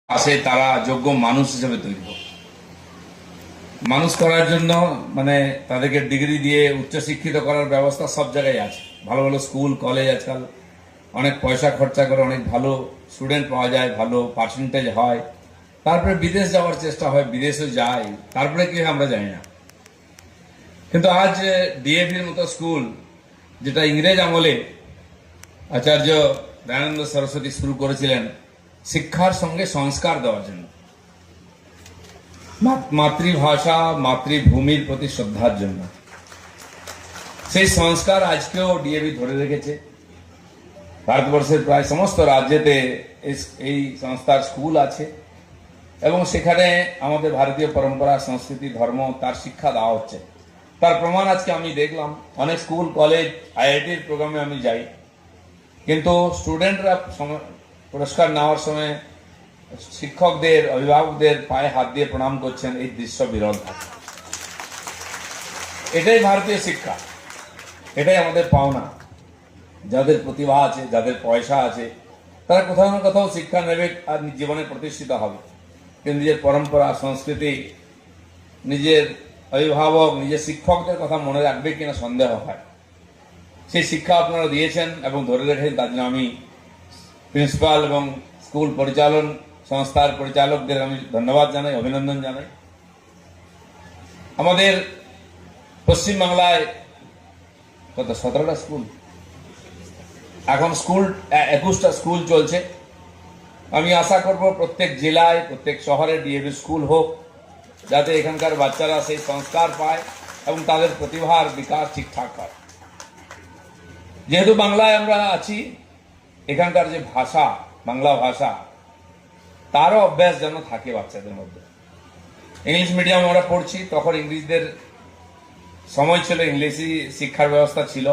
আসে তারা যোগ্য মানুষ হিসেবে তৈরি হোক। মানুষ করার জন্য মানে তাদেরকে ডিগ্রি দিয়ে উচ্চশিক্ষিত করার ব্যবস্থা সব জায়গায় আছে। ভালো ভালো স্কুল কলেজ আজকাল অনেক পয়সা খরচা করে অনেক ভালো স্টুডেন্ট পাওয়া যায়, ভালো পার্সেন্টেজ হয়। তারপরে বিদেশ যাওয়ার চেষ্টা হয়, বিদেশে যায়, তারপরে কি হয় আমরা জানি না। কিন্তু আজ ডিএভির মতো স্কুল, যেটা ইংরেজ আমলে আচার্য দয়ানন্দ সরস্বতী শুরু করেছিলেন শিক্ষার সঙ্গে সংস্কার দেওয়ার জন্য, মাতৃভাষা মাতৃভূমির প্রতি শ্রদ্ধার জন্য, সেই সংস্কার আজকেও ডিএভি ধরে রেখেছে। ভারতবর্ষের প্রায় সমস্ত রাজ্যেতে এই সংস্থার স্কুল আছে এবং সেখানে আমাদের ভারতীয় পরম্পরা সংস্কৃতি ধর্ম তার শিক্ষা দেওয়া হচ্ছে। তার প্রমাণ আজকে আমি দেখলাম অনেক স্কুল কলেজ আইআইটির প্রোগ্রামে আমি যাই, কিন্তু স্টুডেন্টরা পুরস্কার নেওয়ার সময় শিক্ষকদের অভিভাবকদের পায়ে হাত দিয়ে প্রণাম করছেন, এই দৃশ্য বিরল থাকে। এটাই ভারতীয় শিক্ষা, এটাই আমাদের পাওনা। যাদের প্রতিভা আছে, যাদের পয়সা আছে, তারা কোথাও না কোথাও শিক্ষা নেবে আর জীবনে প্রতিষ্ঠিত হবে। কিন্তু নিজের পরম্পরা সংস্কৃতি, নিজের অভিভাবক নিজের শিক্ষকদের কথা মনে রাখবে কিনা সন্দেহ হয়। সেই শিক্ষা আপনারা দিয়েছেন এবং ধরে রেখেছেন, তার জন্য আমি প্রিন্সিপাল এবং স্কুল পরিচালন সংস্থার পরিচালকদের আমি ধন্যবাদ জানাই, অভিনন্দন জানাই। আমাদের পশ্চিমবাংলায় কত 17টা স্কুল, এখন স্কুল 21টা স্কুল চলছে। আমি আশা করব প্রত্যেক জেলায় প্রত্যেক শহরে ডিএভি স্কুল হোক, যাতে এখানকার বাচ্চারা সেই সংস্কার পায় এবং তাদের প্রতিভার বিকাশ ঠিকঠাক হয়। যেহেতু বাংলায় আমরা আছি, এখানকার যে ভাষা বাংলা ভাষা তারও অভ্যাস যেন থাকে বাচ্চাদের মধ্যে। ইংলিশ মিডিয়াম আমরা পড়ছি, তখন ইংরেজদের সময় ছিল, ইংলিশই শিক্ষার ব্যবস্থা ছিল।